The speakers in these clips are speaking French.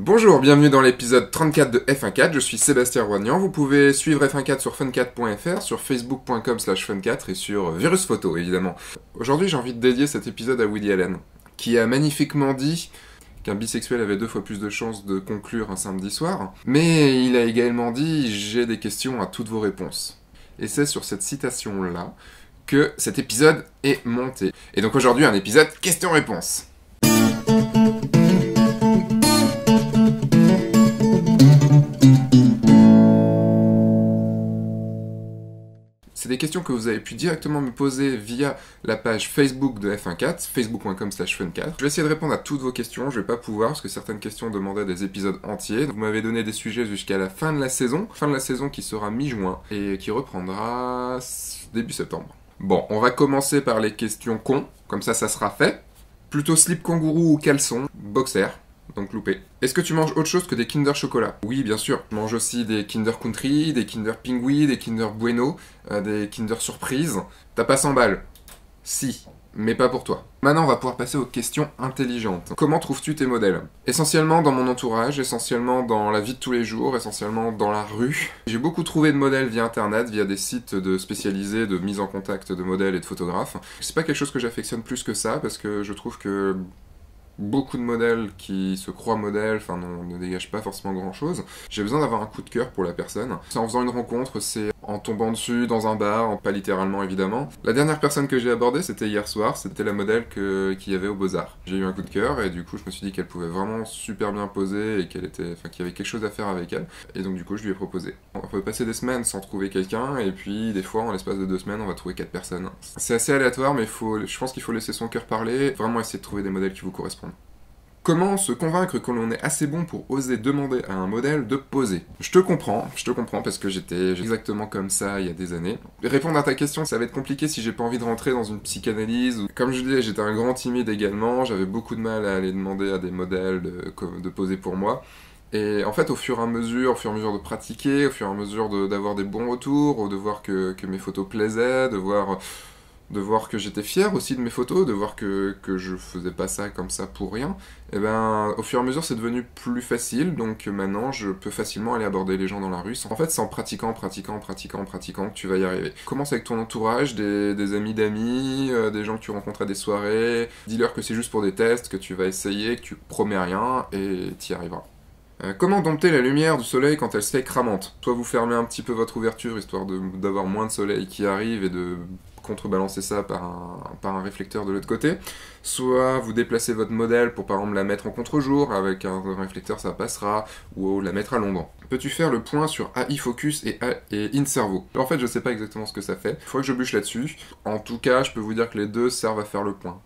Bonjour, bienvenue dans l'épisode 34 de F14, je suis Sébastien Roignan, vous pouvez suivre F14 sur fun4.fr, sur facebook.com/fun4 et sur Virus Photo évidemment. Aujourd'hui j'ai envie de dédier cet épisode à Woody Allen, qui a magnifiquement dit qu'un bisexuel avait 2 fois plus de chances de conclure un samedi soir, mais il a également dit « j'ai des questions à toutes vos réponses ». Et c'est sur cette citation-là que cet épisode est monté. Et donc aujourd'hui un épisode questions-réponses. C'est des questions que vous avez pu directement me poser via la page Facebook de F14, facebook.com/fun4. Je vais essayer de répondre à toutes vos questions, je vais pas pouvoir parce que certaines questions demandaient des épisodes entiers. Vous m'avez donné des sujets jusqu'à la fin de la saison qui sera mi-juin et qui reprendra début septembre. Bon, on va commencer par les questions cons, comme ça sera fait. Plutôt slip kangourou ou caleçon, boxer. Donc loupé. Est-ce que tu manges autre chose que des Kinder Chocolat? Oui, bien sûr. Je mange aussi des Kinder Country, des Kinder Pingui, des Kinder Bueno, des Kinder Surprise. T'as pas 100 balles? Si, mais pas pour toi. Maintenant, on va pouvoir passer aux questions intelligentes. Comment trouves-tu tes modèles? Essentiellement dans mon entourage, essentiellement dans la vie de tous les jours, essentiellement dans la rue. J'ai beaucoup trouvé de modèles via internet, via des sites spécialisés de mise en contact de modèles et de photographes. C'est pas quelque chose que j'affectionne plus que ça, parce que je trouve que beaucoup de modèles qui se croient modèles, ne dégagent pas forcément grand chose. J'ai besoin d'avoir un coup de cœur pour la personne. C'est en faisant une rencontre, c'est en tombant dessus dans un bar, pas littéralement évidemment. La dernière personne que j'ai abordée, c'était hier soir, c'était la modèle qu'il y avait au Beaux-Arts. J'ai eu un coup de cœur et du coup je me suis dit qu'elle pouvait vraiment super bien poser et qu'il y avait quelque chose à faire avec elle. Et donc du coup je lui ai proposé. On peut passer des semaines sans trouver quelqu'un et puis des fois en l'espace de 2 semaines on va trouver 4 personnes. C'est assez aléatoire mais je pense qu'il faut laisser son cœur parler, vraiment essayer de trouver des modèles qui vous correspondent. Comment se convaincre que l'on est assez bon pour oser demander à un modèle de poser? Je te comprends parce que j'étais exactement comme ça il y a des années. Répondre à ta question, ça va être compliqué si j'ai pas envie de rentrer dans une psychanalyse. Comme je disais, j'étais un grand timide également, j'avais beaucoup de mal à aller demander à des modèles de poser pour moi. Et en fait, au fur et à mesure de pratiquer, au fur et à mesure d'avoir des bons retours, de voir que mes photos plaisaient, de voir que j'étais fier aussi de mes photos, de voir que je faisais pas ça comme ça pour rien, et ben au fur et à mesure c'est devenu plus facile, donc maintenant je peux facilement aller aborder les gens dans la rue. En fait c'est en pratiquant que tu vas y arriver. Commence avec ton entourage, des amis d'amis, des gens que tu rencontres à des soirées, dis-leur que c'est juste pour des tests, que tu vas essayer, que tu promets rien, et t'y arriveras. Comment dompter la lumière du soleil quand elle se fait cramante? Soit vous fermez un petit peu votre ouverture, histoire d'avoir moins de soleil qui arrive et de contrebalancer ça par un réflecteur de l'autre côté, soit vous déplacez votre modèle pour par exemple la mettre en contre-jour, avec un réflecteur ça passera, ou la mettre à l'ombre. Peux-tu faire le point sur AI Focus et InServo? En fait je sais pas exactement ce que ça fait, il faudrait que je bûche là-dessus. En tout cas je peux vous dire que les deux servent à faire le point.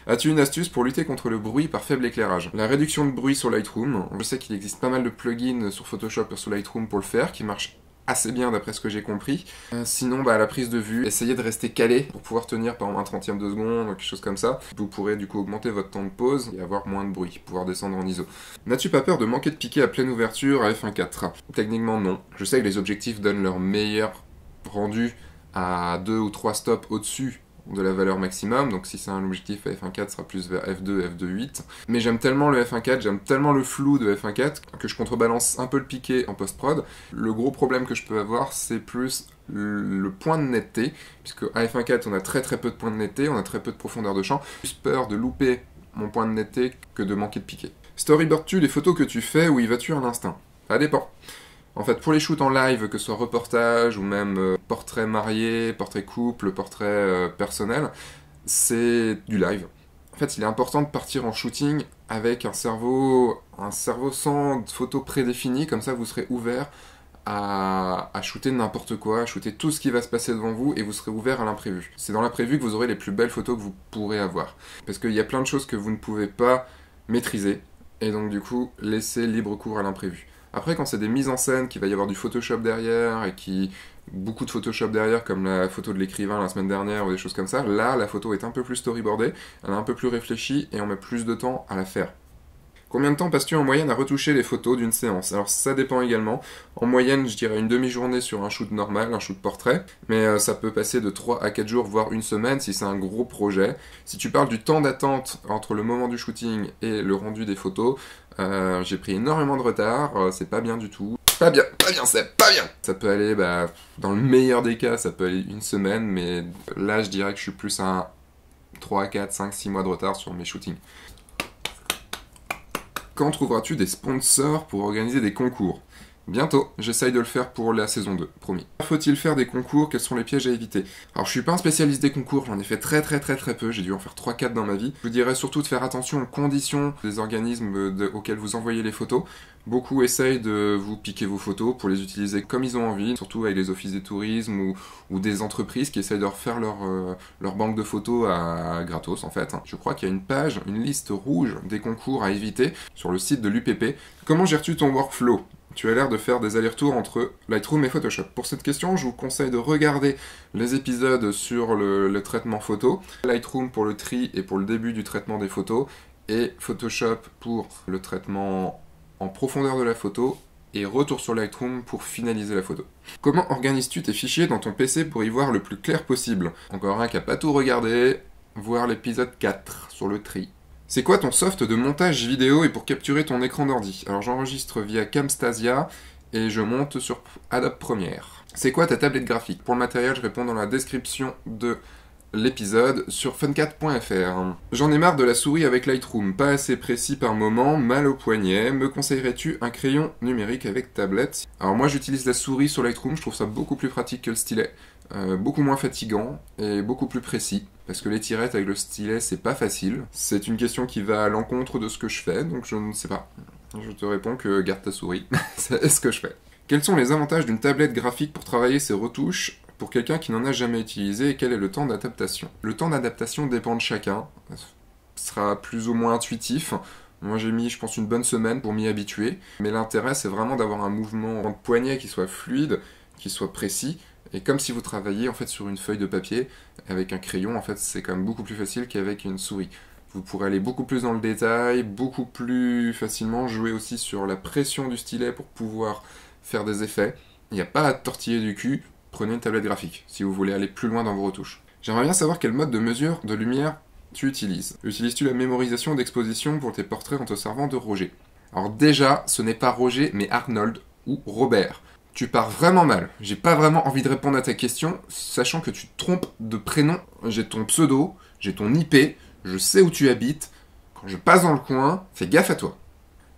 As-tu une astuce pour lutter contre le bruit par faible éclairage? La réduction de bruit sur Lightroom, je sais qu'il existe pas mal de plugins sur Photoshop et sur Lightroom pour le faire, qui marchent assez bien d'après ce que j'ai compris. Sinon, la prise de vue, essayez de rester calé pour pouvoir tenir par exemple un 30e de seconde, quelque chose comme ça. Vous pourrez du coup augmenter votre temps de pause et avoir moins de bruit, pouvoir descendre en ISO. N'as-tu pas peur de manquer de piqué à pleine ouverture à f1.4? Techniquement non. Je sais que les objectifs donnent leur meilleur rendu à 2 ou 3 stops au-dessus de la valeur maximum, donc si c'est un objectif à f1.4, sera plus vers f2, f2.8. Mais j'aime tellement le f1.4, j'aime tellement le flou de f1.4, que je contrebalance un peu le piqué en post-prod. Le gros problème que je peux avoir, c'est plus le point de netteté, puisque à f1.4, on a très peu de points de netteté, on a très peu de profondeur de champ. J'ai plus peur de louper mon point de netteté que de manquer de piqué. Storyboardes-tu les photos que tu fais ou y vas-tu à l'instinct? Ça dépend. En fait, pour les shoots en live, que ce soit reportage ou même portrait marié, portrait couple, portrait personnel, c'est du live. En fait, il est important de partir en shooting avec un cerveau sans photo prédéfinie, comme ça vous serez ouvert à shooter n'importe quoi, à shooter tout ce qui va se passer devant vous et vous serez ouvert à l'imprévu. C'est dans l'imprévu que vous aurez les plus belles photos que vous pourrez avoir. Parce qu'il y a plein de choses que vous ne pouvez pas maîtriser, et donc du coup, laissez libre cours à l'imprévu. Après, quand c'est des mises en scène, qu'il va y avoir du Photoshop derrière, et beaucoup de Photoshop derrière, comme la photo de l'écrivain la semaine dernière, ou des choses comme ça, là, la photo est un peu plus storyboardée, elle est un peu plus réfléchie, et on met plus de temps à la faire. Combien de temps passes-tu en moyenne à retoucher les photos d'une séance? Alors ça dépend également. En moyenne, je dirais une demi-journée sur un shoot normal, un shoot portrait, mais ça peut passer de 3 à 4 jours, voire une semaine si c'est un gros projet. Si tu parles du temps d'attente entre le moment du shooting et le rendu des photos, j'ai pris énormément de retard, c'est pas bien du tout. Pas bien, c'est pas bien. Ça peut aller, dans le meilleur des cas, ça peut aller une semaine, mais là je dirais que je suis plus à 3, 4, 5, 6 mois de retard sur mes shootings. Quand trouveras-tu des sponsors pour organiser des concours? Bientôt, j'essaye de le faire pour la saison 2, promis. Faut-il faire des concours? Quels sont les pièges à éviter? Alors je suis pas un spécialiste des concours, j'en ai fait très peu, j'ai dû en faire 3-4 dans ma vie. Je vous dirais surtout de faire attention aux conditions des organismes auxquels vous envoyez les photos. Beaucoup essayent de vous piquer vos photos pour les utiliser comme ils ont envie, surtout avec les offices des tourismes ou des entreprises qui essayent de refaire leur banque de photos à gratos en fait. Je crois qu'il y a une page, une liste rouge des concours à éviter sur le site de l'UPP. Comment gères-tu ton workflow? Tu as l'air de faire des allers-retours entre Lightroom et Photoshop. Pour cette question, je vous conseille de regarder les épisodes sur le traitement photo, Lightroom pour le tri et pour le début du traitement des photos, et Photoshop pour le traitement en profondeur de la photo, et retour sur Lightroom pour finaliser la photo. Comment organises-tu tes fichiers dans ton PC pour y voir le plus clair possible? Encore un qui n'a pas tout regardé, voir l'épisode 4 sur le tri. C'est quoi ton soft de montage vidéo et pour capturer ton écran d'ordi? Alors j'enregistre via Camtasia et je monte sur Adobe Premiere. C'est quoi ta tablette graphique? Pour le matériel, je réponds dans la description de l'épisode sur funcat.fr. J'en ai marre de la souris avec Lightroom, pas assez précis par moment, mal au poignet. Me conseillerais-tu un crayon numérique avec tablette? Alors moi j'utilise la souris sur Lightroom, je trouve ça beaucoup plus pratique que le stylet. Beaucoup moins fatigant et beaucoup plus précis, parce que les tirettes avec le stylet c'est pas facile. C'est une question qui va à l'encontre de ce que je fais, donc je ne sais pas. Je te réponds que garde ta souris, c'est ce que je fais. Quels sont les avantages d'une tablette graphique pour travailler ses retouches pour quelqu'un qui n'en a jamais utilisé et quel est le temps d'adaptation? Le temps d'adaptation dépend de chacun, ce sera plus ou moins intuitif. Moi j'ai mis je pense une bonne semaine pour m'y habituer, mais l'intérêt c'est vraiment d'avoir un mouvement de poignet qui soit fluide, qui soit précis. Et comme si vous travailliez en fait sur une feuille de papier avec un crayon, en fait c'est quand même beaucoup plus facile qu'avec une souris. Vous pourrez aller beaucoup plus dans le détail, beaucoup plus facilement jouer aussi sur la pression du stylet pour pouvoir faire des effets. Il n'y a pas à tortiller du cul, prenez une tablette graphique si vous voulez aller plus loin dans vos retouches. J'aimerais bien savoir quel mode de mesure de lumière tu utilises. Utilises-tu la mémorisation d'exposition pour tes portraits en te servant de Roger? Alors déjà, ce n'est pas Roger mais Arnold ou Robert. Tu pars vraiment mal. J'ai pas vraiment envie de répondre à ta question, sachant que tu te trompes de prénom. J'ai ton pseudo, j'ai ton IP, je sais où tu habites. Quand je passe dans le coin, fais gaffe à toi.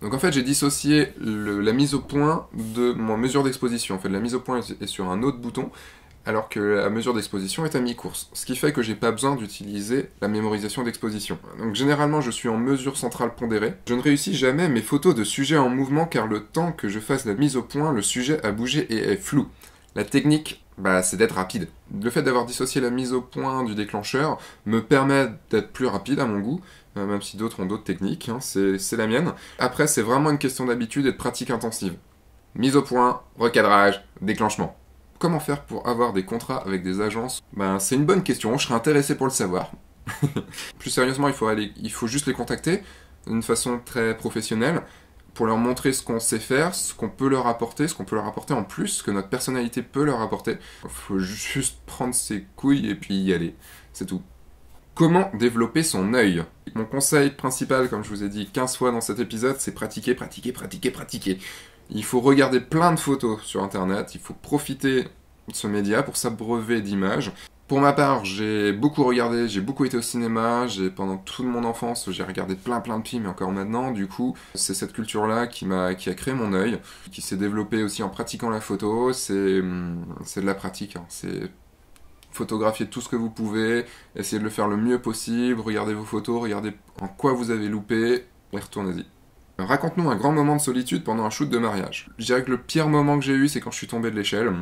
Donc en fait, j'ai dissocié la mise au point de ma mesure d'exposition. En fait, la mise au point est sur un autre bouton, alors que la mesure d'exposition est à mi-course. Ce qui fait que j'ai pas besoin d'utiliser la mémorisation d'exposition. Donc généralement, je suis en mesure centrale pondérée. Je ne réussis jamais mes photos de sujets en mouvement car le temps que je fasse la mise au point, le sujet a bougé et est flou. La technique, c'est d'être rapide. Le fait d'avoir dissocié la mise au point du déclencheur me permet d'être plus rapide à mon goût, même si d'autres ont d'autres techniques, c'est la mienne. Après, c'est vraiment une question d'habitude et de pratique intensive. Mise au point, recadrage, déclenchement. Comment faire pour avoir des contrats avec des agences? C'est une bonne question, je serais intéressé pour le savoir. Plus sérieusement, il faut juste les contacter d'une façon très professionnelle pour leur montrer ce qu'on sait faire, ce qu'on peut leur apporter, ce qu'on peut leur apporter en plus, ce que notre personnalité peut leur apporter. Il faut juste prendre ses couilles et puis y aller, c'est tout. Comment développer son œil? Mon conseil principal, comme je vous ai dit 15 fois dans cet épisode, c'est pratiquer, pratiquer, pratiquer, pratiquer. Il faut regarder plein de photos sur internet, il faut profiter de ce média pour s'abreuver d'images. Pour ma part, j'ai beaucoup regardé, j'ai beaucoup été au cinéma, pendant toute mon enfance, j'ai regardé plein de films et encore maintenant, du coup, c'est cette culture-là qui a créé mon œil, qui s'est développée aussi en pratiquant la photo, c'est de la pratique, c'est photographier tout ce que vous pouvez, essayer de le faire le mieux possible, regardez vos photos, regardez en quoi vous avez loupé, et retournez-y. Raconte-nous un grand moment de solitude pendant un shoot de mariage. Je dirais que le pire moment que j'ai eu, c'est quand je suis tombé de l'échelle.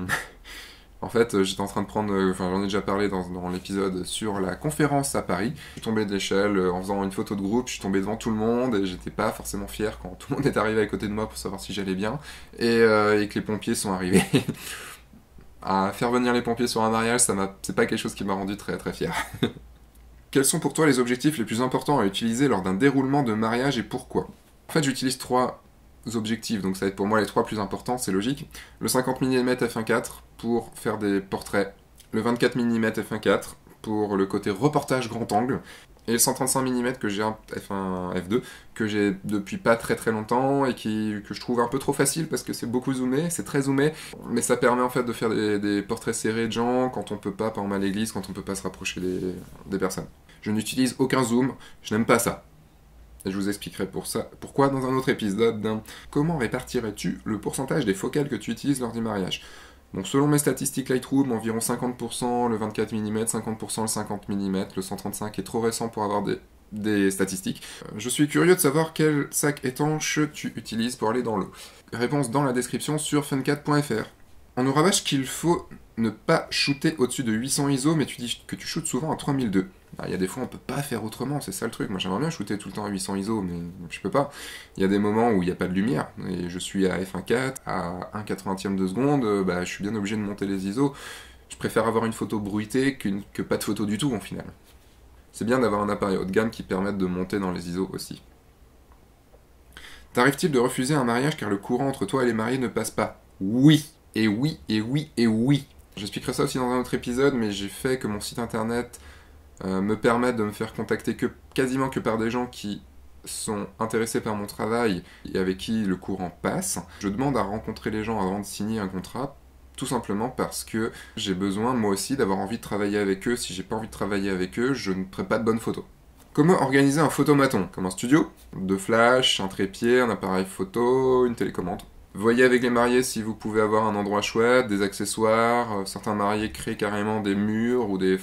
En fait, j'étais en train de prendre... j'en ai déjà parlé dans l'épisode sur la conférence à Paris. Je suis tombé de l'échelle en faisant une photo de groupe, je suis tombé devant tout le monde et j'étais pas forcément fier quand tout le monde est arrivé à côté de moi pour savoir si j'allais bien et que les pompiers sont arrivés. À faire venir les pompiers sur un mariage, c'est pas quelque chose qui m'a rendu très fier. Quels sont pour toi les objectifs les plus importants à utiliser lors d'un déroulement de mariage et pourquoi? En fait, j'utilise 3 objectifs, donc ça va être pour moi les 3 plus importants, c'est logique. Le 50 mm f1.4 pour faire des portraits, le 24 mm f1.4 pour le côté reportage grand angle, et le 135 mm que j'ai F1, F2 que j'ai depuis pas très très longtemps et que je trouve un peu trop facile parce que c'est beaucoup zoomé, c'est très zoomé, mais ça permet en fait de faire des portraits serrés de gens quand on peut pas, par exemple à l'église, quand on peut pas se rapprocher des personnes. Je n'utilise aucun zoom, je n'aime pas ça. Et je vous expliquerai pourquoi dans un autre épisode d'un comment répartirais-tu le pourcentage des focales que tu utilises lors du mariage. Donc selon mes statistiques Lightroom, environ 50% le 24 mm, 50% le 50 mm, le 135 est trop récent pour avoir des statistiques. Je suis curieux de savoir quel sac étanche tu utilises pour aller dans l'eau. Réponse dans la description sur fun4.fr. On nous rabâche qu'il faut ne pas shooter au-dessus de 800 ISO, mais tu dis que tu shootes souvent à 3002. Il y a des fois on peut pas faire autrement, c'est ça le truc. Moi j'aimerais bien shooter tout le temps à 800 ISO, mais je peux pas. Il y a des moments où il n'y a pas de lumière, et je suis à f1.4, à 1/80 de seconde, je suis bien obligé de monter les ISO. Je préfère avoir une photo bruitée que pas de photo du tout en final. C'est bien d'avoir un appareil haut de gamme qui permette de monter dans les ISO aussi. T'arrive-t-il de refuser un mariage car le courant entre toi et les mariés ne passe pas? Oui, et oui, et oui, et oui. J'expliquerai ça aussi dans un autre épisode, mais j'ai fait que mon site internet me permette de me faire contacter quasiment que par des gens qui sont intéressés par mon travail et avec qui le courant passe. Je demande à rencontrer les gens avant de signer un contrat, tout simplement parce que j'ai besoin, moi aussi, d'avoir envie de travailler avec eux. Si j'ai pas envie de travailler avec eux, je ne ferai pas de bonnes photos. Comment organiser un photomaton? Comme un studio, 2 flashs, un trépied, un appareil photo, une télécommande. Voyez avec les mariés si vous pouvez avoir un endroit chouette, des accessoires. Certains mariés créent carrément des murs ou des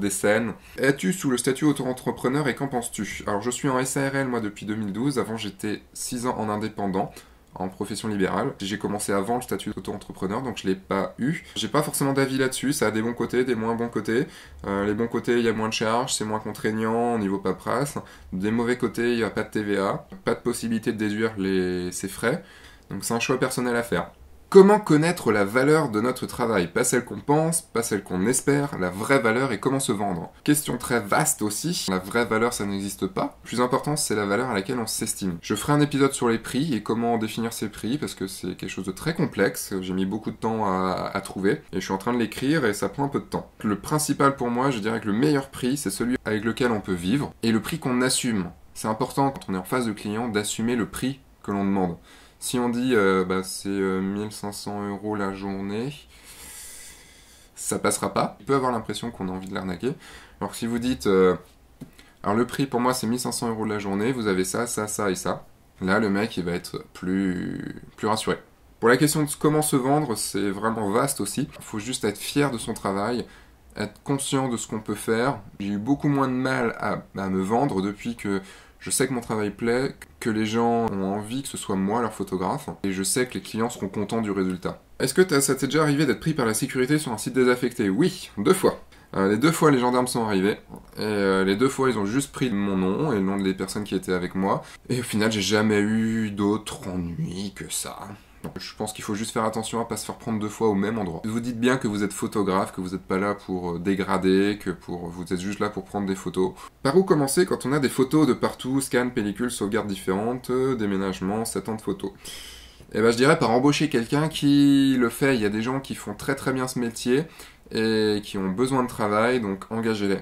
scènes. Es-tu sous le statut auto-entrepreneur et qu'en penses-tu? Alors je suis en SARL moi depuis 2012, avant j'étais 6 ans en indépendant, en profession libérale. J'ai commencé avant le statut d'auto-entrepreneur, donc je l'ai pas eu. J'ai pas forcément d'avis là-dessus, ça a des bons côtés, des moins bons côtés. Les bons côtés, il y a moins de charges, c'est moins contraignant au niveau paperasse. Des mauvais côtés, il n'y a pas de TVA, pas de possibilité de déduire ses frais. Donc c'est un choix personnel à faire. Comment connaître la valeur de notre travail? Pas celle qu'on pense, pas celle qu'on espère, la vraie valeur et comment se vendre. Question très vaste aussi, la vraie valeur ça n'existe pas. Le plus important c'est la valeur à laquelle on s'estime. Je ferai un épisode sur les prix et comment définir ces prix parce que c'est quelque chose de très complexe, j'ai mis beaucoup de temps à trouver et je suis en train de l'écrire et ça prend un peu de temps. Le principal pour moi, je dirais que le meilleur prix c'est celui avec lequel on peut vivre et le prix qu'on assume. C'est important quand on est en face de client d'assumer le prix que l'on demande. Si on dit c'est 1500 € la journée, ça passera pas. Il peut avoir l'impression qu'on a envie de l'arnaquer. Alors que si vous dites, alors le prix pour moi c'est 1500 € la journée, vous avez ça, ça, ça et ça. Là le mec il va être plus rassuré. Pour la question de comment se vendre, c'est vraiment vaste aussi. Il faut juste être fier de son travail, être conscient de ce qu'on peut faire. J'ai eu beaucoup moins de mal à me vendre depuis que je sais que mon travail plaît, que les gens ont envie que ce soit moi leur photographe, et je sais que les clients seront contents du résultat. Est-ce que ça t'est déjà arrivé d'être pris par la sécurité sur un site désaffecté? Oui, 2 fois. Les 2 fois, les gendarmes sont arrivés, et les 2 fois, ils ont juste pris mon nom et le nom des personnes qui étaient avec moi, et au final, j'ai jamais eu d'autres ennuis que ça. Je pense qu'il faut juste faire attention à pas se faire prendre 2 fois au même endroit. Vous dites bien que vous êtes photographe, que vous n'êtes pas là pour dégrader, vous êtes juste là pour prendre des photos. Par où commencer quand on a des photos de partout, scan, pellicule, sauvegarde différentes, déménagement, 7 ans de photos? Et je dirais par embaucher quelqu'un qui le fait. Il y a des gens qui font très très bien ce métier et qui ont besoin de travail, donc engagez-les.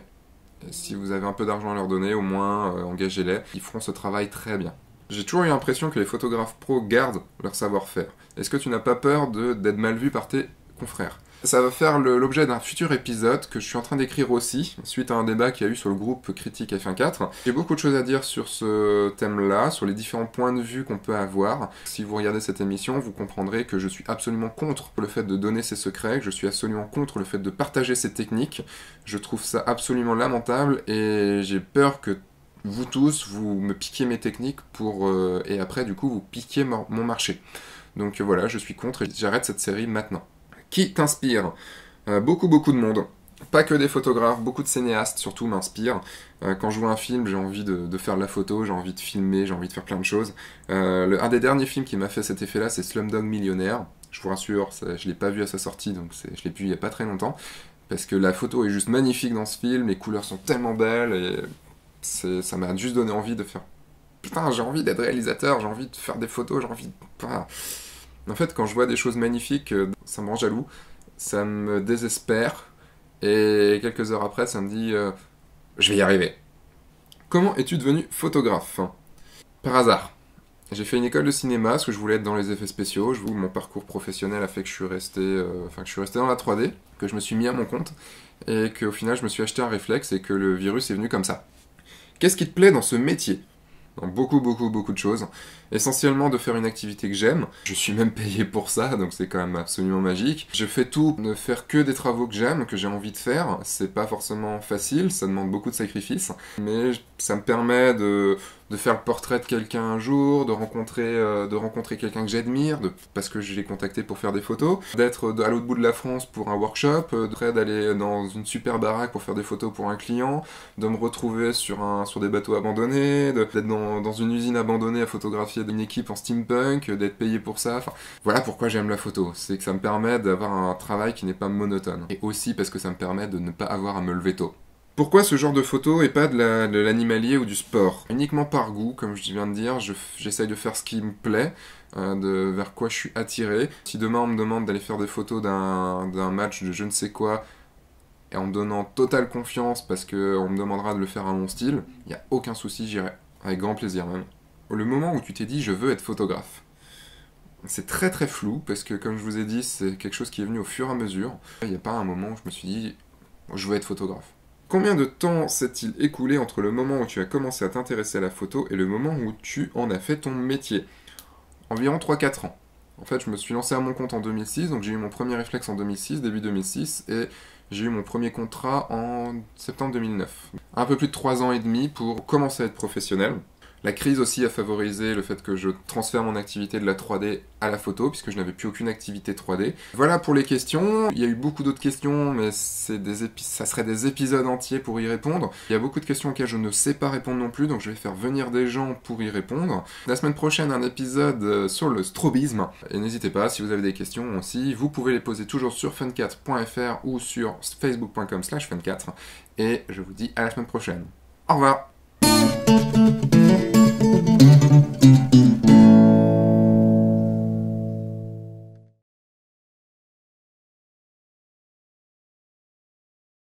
Si vous avez un peu d'argent à leur donner, au moins engagez-les. Ils feront ce travail très bien. J'ai toujours eu l'impression que les photographes pros gardent leur savoir-faire. Est-ce que tu n'as pas peur d'être mal vu par tes confrères? Ça va faire l'objet d'un futur épisode que je suis en train d'écrire aussi, suite à un débat qu'il y a eu sur le groupe Critique F1.4. J'ai beaucoup de choses à dire sur ce thème-là, sur les différents points de vue qu'on peut avoir. Si vous regardez cette émission, vous comprendrez que je suis absolument contre le fait de donner ses secrets, que je suis absolument contre le fait de partager ses techniques. Je trouve ça absolument lamentable et j'ai peur que vous tous, vous me piquiez mes techniques et après, du coup, vous piquiez mon marché. Donc voilà, je suis contre et j'arrête cette série maintenant. Qui t'inspire? Beaucoup de monde. Pas que des photographes, beaucoup de cinéastes surtout m'inspirent. Quand je vois un film, j'ai envie de faire de la photo, j'ai envie de filmer, j'ai envie de faire plein de choses. Un des derniers films qui m'a fait cet effet-là, c'est Slumdog Millionnaire. Je vous rassure, je l'ai pas vu à sa sortie, donc je l'ai vu il y a pas très longtemps. Parce que la photo est juste magnifique dans ce film, les couleurs sont tellement belles, et ça m'a juste donné envie de faire putain, j'ai envie d'être réalisateur, j'ai envie de faire des photos, j'ai envie de... Enfin, en fait, quand je vois des choses magnifiques, ça me rend jaloux, ça me désespère, et quelques heures après, ça me dit je vais y arriver. Comment es-tu devenu photographe? Par hasard. J'ai fait une école de cinéma parce que je voulais être dans les effets spéciaux. Mon parcours professionnel a fait que je suis resté dans la 3D, que je me suis mis à mon compte, et qu'au final, je me suis acheté un réflexe et que le virus est venu comme ça. Qu'est-ce qui te plaît dans ce métier? Dans beaucoup de choses. Essentiellement de faire une activité que j'aime. Je suis même payé pour ça, donc c'est quand même absolument magique. Je fais tout, ne faire que des travaux que j'aime, que j'ai envie de faire. C'est pas forcément facile, ça demande beaucoup de sacrifices. Mais ça me permet de faire le portrait de quelqu'un un jour, de rencontrer quelqu'un que j'admire, parce que je l'ai contacté pour faire des photos, d'être à l'autre bout de la France pour un workshop, d'aller dans une super baraque pour faire des photos pour un client, de me retrouver sur des bateaux abandonnés, d'être dans une usine abandonnée à photographier d'une équipe en steampunk, d'être payé pour ça. Enfin, voilà pourquoi j'aime la photo. C'est que ça me permet d'avoir un travail qui n'est pas monotone. Et aussi parce que ça me permet de ne pas avoir à me lever tôt. Pourquoi ce genre de photo et pas de l'animalier ou du sport? Uniquement par goût, comme je viens de dire, j'essaye de faire ce qui me plaît, vers quoi je suis attiré. Si demain on me demande d'aller faire des photos d'un match de je ne sais quoi, et en me donnant totale confiance parce qu'on me demandera de le faire à mon style, il n'y a aucun souci, j'irai. Avec grand plaisir même. Le moment où tu t'es dit je veux être photographe, c'est très flou parce que comme je vous ai dit, c'est quelque chose qui est venu au fur et à mesure. Il n'y a pas un moment où je me suis dit je veux être photographe. Combien de temps s'est-il écoulé entre le moment où tu as commencé à t'intéresser à la photo et le moment où tu en as fait ton métier? Environ 3-4 ans. En fait, je me suis lancé à mon compte en 2006, donc j'ai eu mon premier réflexe en 2006, début 2006, et j'ai eu mon premier contrat en septembre 2009. Un peu plus de 3 ans et demi pour commencer à être professionnel. La crise aussi a favorisé le fait que je transfère mon activité de la 3D à la photo, puisque je n'avais plus aucune activité 3D. Voilà pour les questions. Il y a eu beaucoup d'autres questions, mais ça serait des épisodes entiers pour y répondre. Il y a beaucoup de questions auxquelles je ne sais pas répondre non plus, donc je vais faire venir des gens pour y répondre. La semaine prochaine, un épisode sur le strobisme. Et n'hésitez pas, si vous avez des questions aussi, vous pouvez les poser toujours sur fun4.fr ou sur facebook.com/fun4. Et je vous dis à la semaine prochaine. Au revoir!